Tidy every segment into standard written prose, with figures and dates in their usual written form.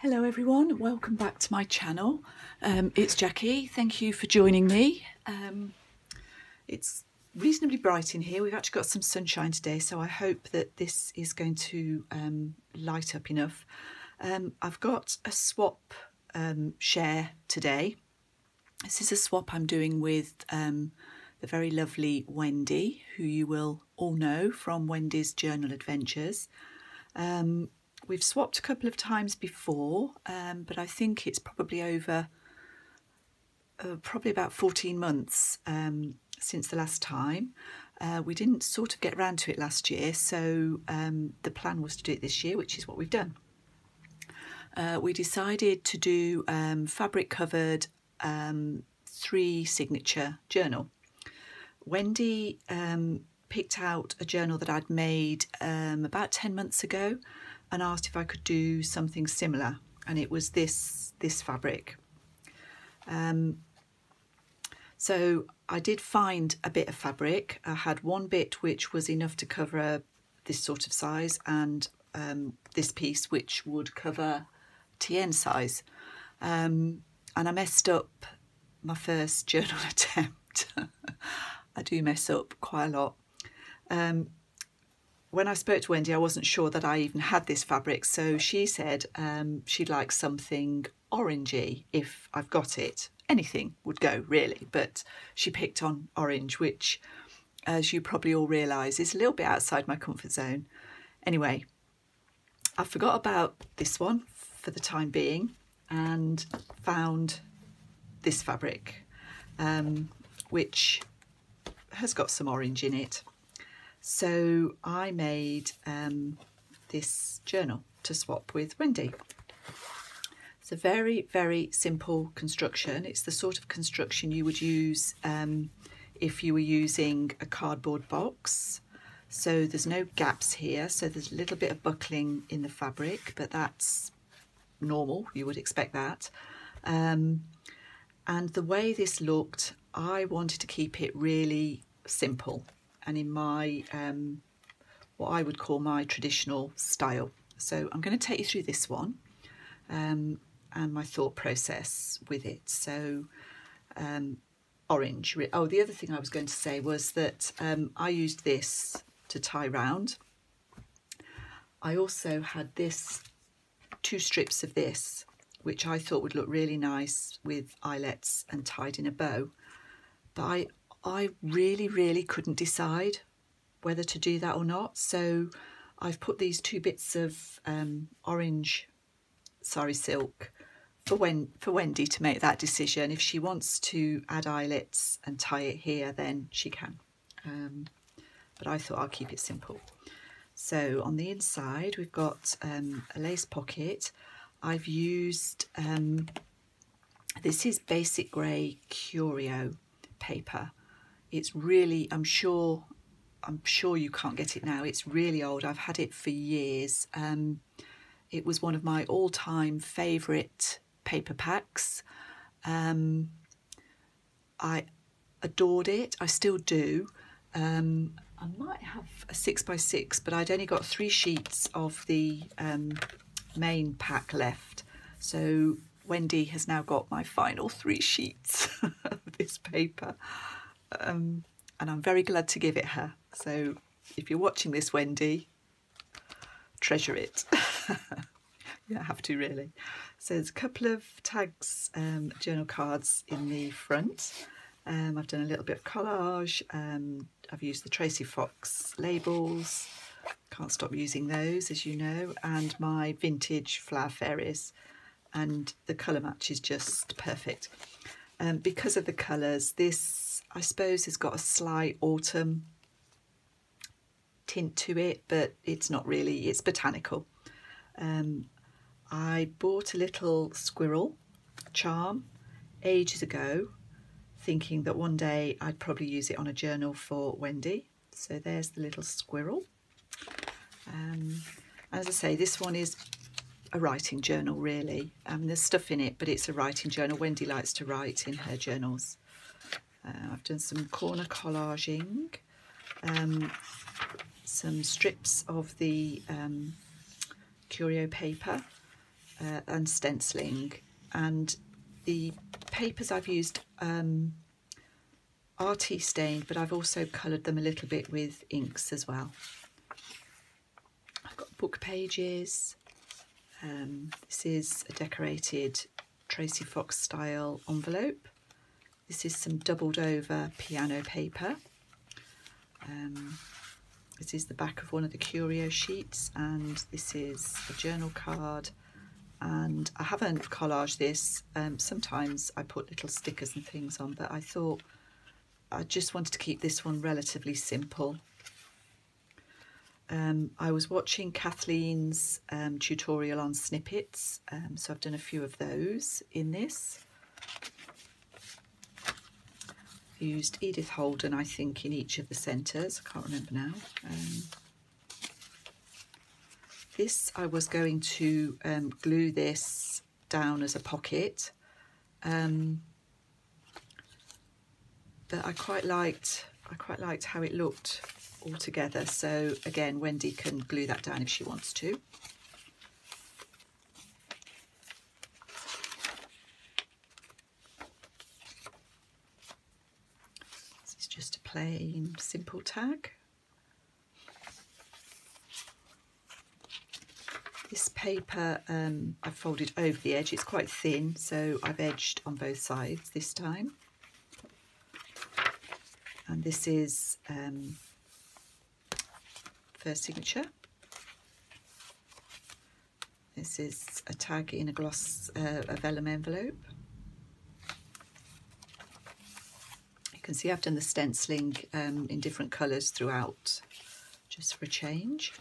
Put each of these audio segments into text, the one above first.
Hello everyone, welcome back to my channel. It's Jackie, thank you for joining me. It's reasonably bright in here. We've actually got some sunshine today, so I hope that this is going to light up enough. I've got a swap share today. This is a swap I'm doing with the very lovely Wendy, who you will all know from Wendy's Journal Adventures. We've swapped a couple of times before, but I think it's probably over probably about 14 months since the last time. We didn't sort of get around to it last year, so the plan was to do it this year, which is what we've done. We decided to do fabric covered 3 signature journal. Wendy picked out a journal that I'd made about 10 months ago and asked if I could do something similar, and it was this fabric. So I did find a bit of fabric. I had one bit which was enough to cover this sort of size, and this piece which would cover TN size. And I messed up my first journal attempt. I do mess up quite a lot. When I spoke to Wendy, I wasn't sure that I even had this fabric, so she said she'd like something orangey if I've got it. Anything would go, really, but she picked on orange, which, as you probably all realise, is a little bit outside my comfort zone. Anyway, I forgot about this one for the time being and found this fabric, which has got some orange in it. So I made this journal to swap with Wendy. It's a very, very simple construction. It's the sort of construction you would use if you were using a cardboard box. So there's no gaps here. So there's a little bit of buckling in the fabric, but that's normal. You would expect that. And the way this looked, I wanted to keep it really simple and in my what I would call my traditional style. So I'm going to take you through this one and my thought process with it. So orange. Oh, the other thing I was going to say was that I used this to tie round. I also had 2 strips of this, which I thought would look really nice with eyelets and tied in a bow. But I really couldn't decide whether to do that or not. So I've put these 2 bits of orange sari silk for Wendy to make that decision. If she wants to add eyelets and tie it here, then she can. But I thought I'll keep it simple. So on the inside, we've got a lace pocket. I've used, this is basic grey Curio paper. It's really, I'm sure you can't get it now. It's really old. I've had it for years. It was one of my all-time favourite paper packs. I adored it. I still do. I might have a 6x6, but I'd only got 3 sheets of the main pack left. So Wendy has now got my final 3 sheets of this paper. And I'm very glad to give it her. So if you're watching this, Wendy, treasure it. You don't have to, really. So there's a couple of tags, journal cards in the front. I've done a little bit of collage. I've used the Tracy Fox labels. Can't stop using those, as you know, and my vintage flower fairies. And the colour match is just perfect. Because of the colours, this, I suppose, has got a slight autumn tint to it, but it's not really, it's botanical. I bought a little squirrel charm ages ago, thinking that one day I'd probably use it on a journal for Wendy. So there's the little squirrel. As I say, this one is a writing journal, really. There's stuff in it, but it's a writing journal. Wendy likes to write in her journals. I've done some corner collaging, some strips of the Curio paper, and stenciling, and the papers I've used are tea stained, but I've also coloured them a little bit with inks as well. I've got book pages. This is a decorated Tracy Fox style envelope. This is some doubled over piano paper. This is the back of one of the curio sheets, and this is a journal card. And I haven't collaged this. Sometimes I put little stickers and things on, but I thought I just wanted to keep this one relatively simple. I was watching Kathleen's tutorial on snippets, so I've done a few of those in this. Used Edith Holden, I think, in each of the centres. I can't remember now. This, I was going to glue this down as a pocket, but I quite liked how it looked all together. So again, Wendy can glue that down if she wants to. Just a plain simple tag. This paper I've folded over the edge. It's quite thin, so I've edged on both sides this time. And this is first signature. This is a tag in a gloss, a vellum envelope. You can see I've done the stenciling in different colours throughout, just for a change.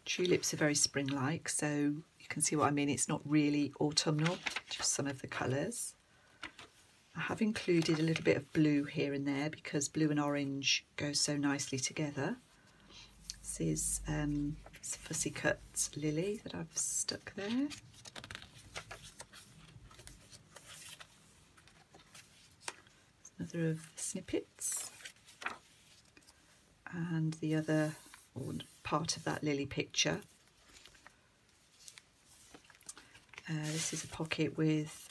Tulips are very spring-like, so you can see what I mean. It's not really autumnal, just some of the colours. I have included a little bit of blue here and there because blue and orange go so nicely together. This is fussy cut lily that I've stuck there. Another of the snippets, and the other part of that lily picture. This is a pocket with,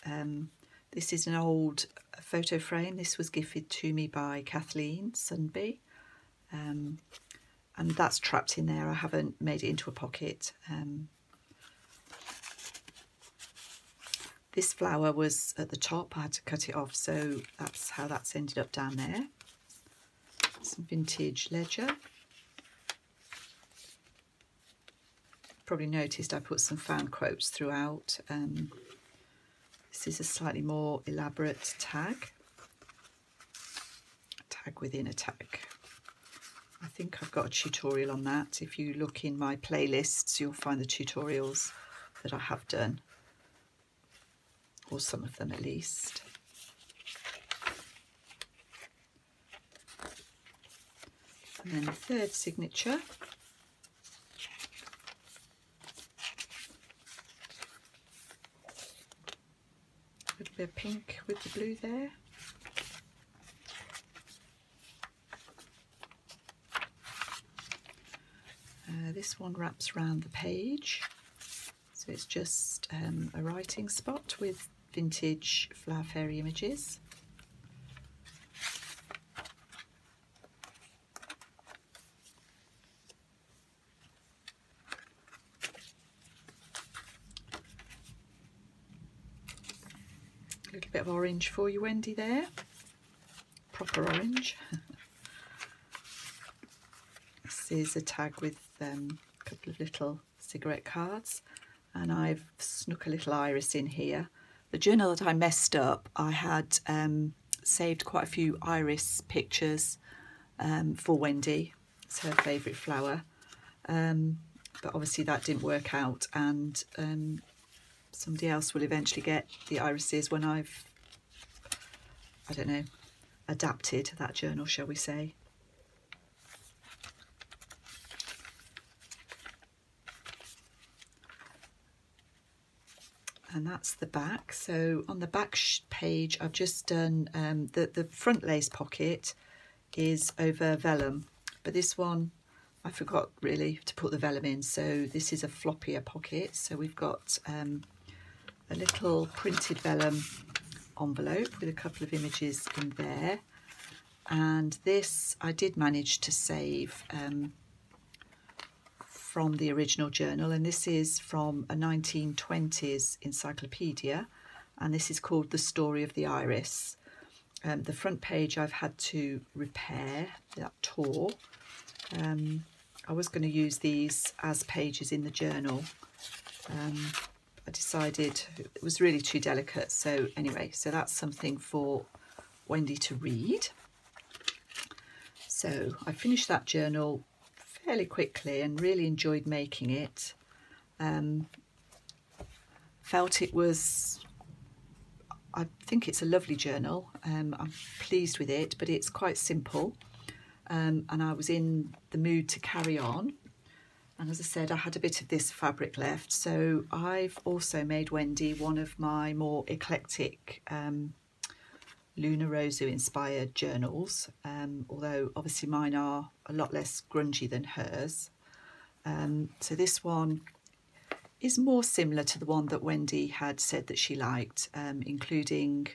this is an old photo frame. This was gifted to me by Kathleen Sunby, and that's trapped in there. I haven't made it into a pocket. This flower was at the top. I had to cut it off, so that's how that's ended up down there. Some vintage ledger. Probably noticed I put some found quotes throughout. This is a slightly more elaborate tag. Tag within a tag. I think I've got a tutorial on that. If you look in my playlists, you'll find the tutorials that I have done, or some of them at least. And then the third signature. A little bit of pink with the blue there. This one wraps around the page, so it's just a writing spot with vintage flower fairy images. A little bit of orange for you, Wendy, there. Proper orange. This is a tag with a couple of little cigarette cards, and I've snuck a little iris in here. The journal that I messed up, I had saved quite a few iris pictures for Wendy. It's her favourite flower, but obviously that didn't work out, and somebody else will eventually get the irises when I've, I don't know, adapted that journal, shall we say. And that's the back. So on the back page, I've just done the front lace pocket is over vellum, but this one I forgot really to put the vellum in, so this is a floppier pocket. So we've got a little printed vellum envelope with a couple of images in there, and this I did manage to save from the original journal, and this is from a 1920s encyclopedia, and this is called The Story of the Iris. The front page I've had to repair, that tore. I was going to use these as pages in the journal. I decided it was really too delicate, so anyway, so that's something for Wendy to read. So I finished that journal fairly quickly and really enjoyed making it. Felt it was, I think it's a lovely journal. I'm pleased with it, but it's quite simple, and I was in the mood to carry on. And as I said, I had a bit of this fabric left, so I've also made Wendy one of my more eclectic Luna Rosu inspired journals, although obviously mine are a lot less grungy than hers. So this one is more similar to the one that Wendy had said that she liked, including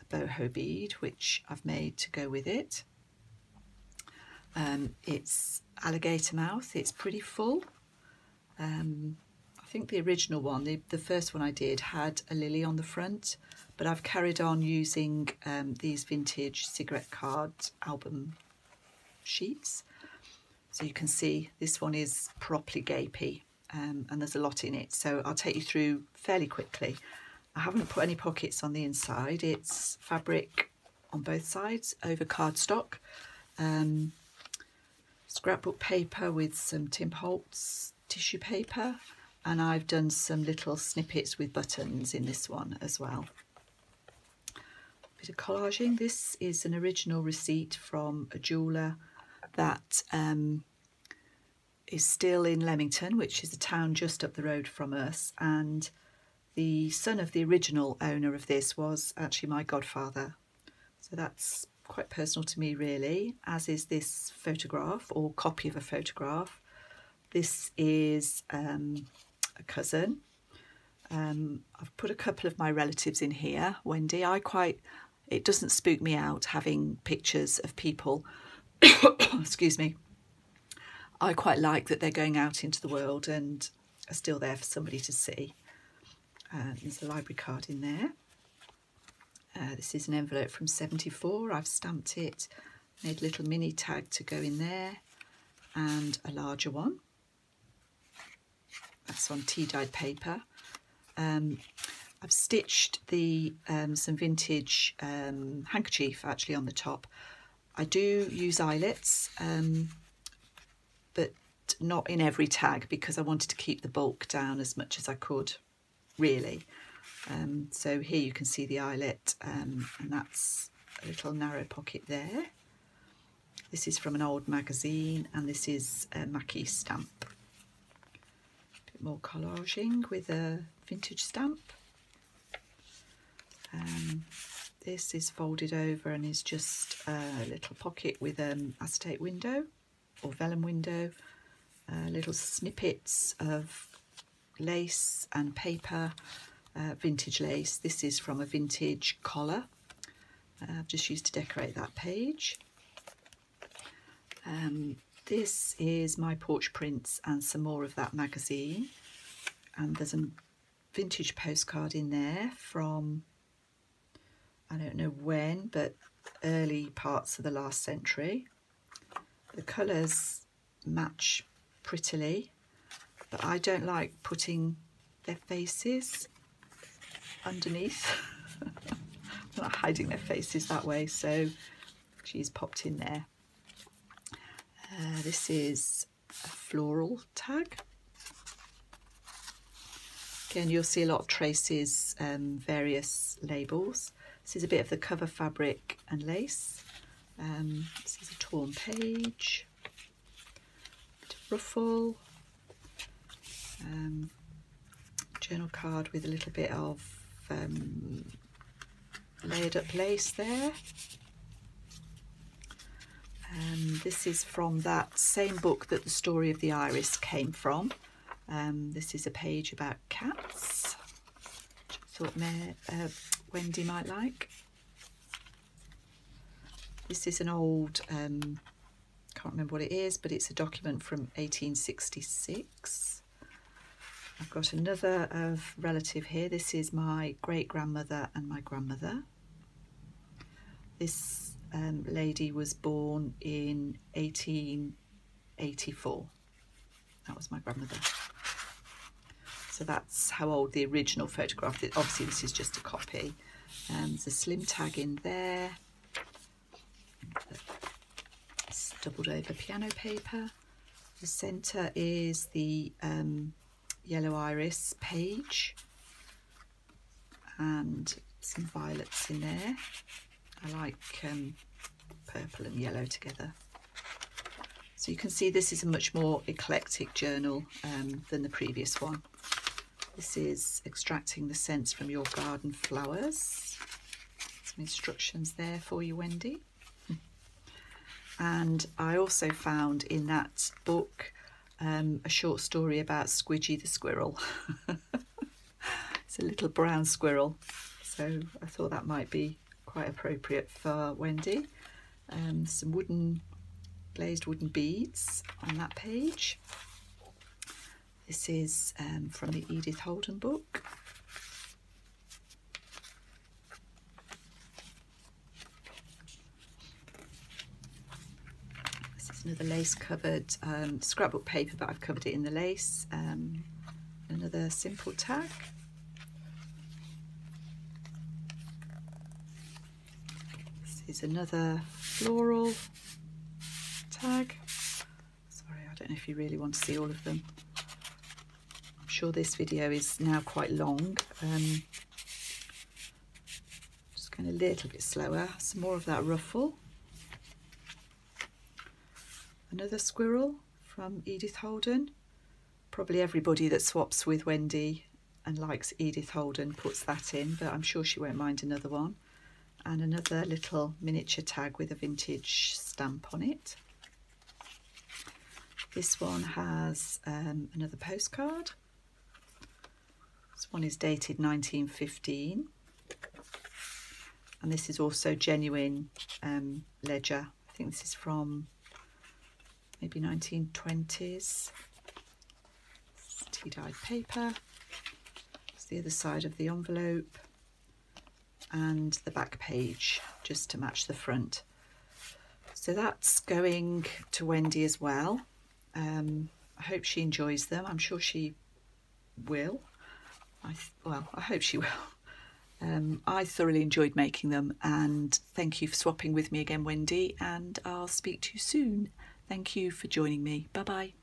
a boho bead, which I've made to go with it. It's alligator mouth, it's pretty full. I think the original one, the first one I did, had a lily on the front, but I've carried on using these vintage cigarette card album sheets. So you can see this one is properly gapey, and there's a lot in it, so I'll take you through fairly quickly. I haven't put any pockets on the inside, it's fabric on both sides over cardstock. Scrapbook paper with some Tim Holtz tissue paper, and I've done some little snippets with buttons in this one as well. Bit of collaging. This is an original receipt from a jeweller that is still in Leamington, which is a town just up the road from us, and the son of the original owner of this was actually my godfather, so that's quite personal to me really, as is this photograph or copy of a photograph. This is a cousin. I've put a couple of my relatives in here. Wendy, it doesn't spook me out having pictures of people, excuse me. I quite like that they're going out into the world and are still there for somebody to see. There's a library card in there. This is an envelope from '74. I've stamped it, made a little mini tag to go in there, and a larger one. That's on tea-dyed paper. I've stitched some vintage handkerchief actually on the top. I do use eyelets, but not in every tag because I wanted to keep the bulk down as much as I could, really. So here you can see the eyelet, and that's a little narrow pocket there. This is from an old magazine, and this is a Mackie stamp. A bit more collaging with a vintage stamp. This is folded over and is just a little pocket with an acetate window or vellum window, little snippets of lace and paper. Vintage lace. This is from a vintage collar. I've just used to decorate that page. This is my porch prints and some more of that magazine, and there's a vintage postcard in there from, I don't know when, but early parts of the last century. The colours match prettily, but I don't like putting their faces underneath. I'm not hiding their faces that way, so she's popped in there. This is a floral tag. Again, you'll see a lot of traces, various labels. This is a bit of the cover fabric and lace. This is a torn page, bit of ruffle, journal card with a little bit of layered up lace there. This is from that same book that the story of the iris came from. This is a page about cats, which I thought Wendy might like. This is an old, can't remember what it is, but it's a document from 1866. I've got another relative here. This is my great-grandmother and my grandmother. This lady was born in 1884. That was my grandmother. So that's how old the original photograph is. Obviously this is just a copy. There's a slim tag in there. It's doubled over piano paper. The centre is the yellow iris page and some violets in there. I like purple and yellow together. So you can see this is a much more eclectic journal than the previous one. This is extracting the scents from your garden flowers. Some instructions there for you, Wendy. And I also found in that book a short story about Squidgy the squirrel. It's a little brown squirrel, so I thought that might be quite appropriate for Wendy. Some glazed wooden beads on that page. This is from the Edith Holden book. This is another lace covered scrapbook paper, but I've covered it in the lace. Another simple tag. Is another floral tag. Sorry, I don't know if you really want to see all of them. I'm sure this video is now quite long. Just going a little bit slower. Some more of that ruffle. Another squirrel from Edith Holden. Probably everybody that swaps with Wendy and likes Edith Holden puts that in, but I'm sure she won't mind another one. And another little miniature tag with a vintage stamp on it. This one has another postcard. This one is dated 1915. And this is also genuine ledger. I think this is from maybe 1920s. Tea-dyed paper. It's the other side of the envelope. And the back page just to match the front. So that's going to Wendy as well. I hope she enjoys them. I'm sure she will. I hope she will. I thoroughly enjoyed making them, and thank you for swapping with me again, Wendy, and I'll speak to you soon. Thank you for joining me. Bye bye.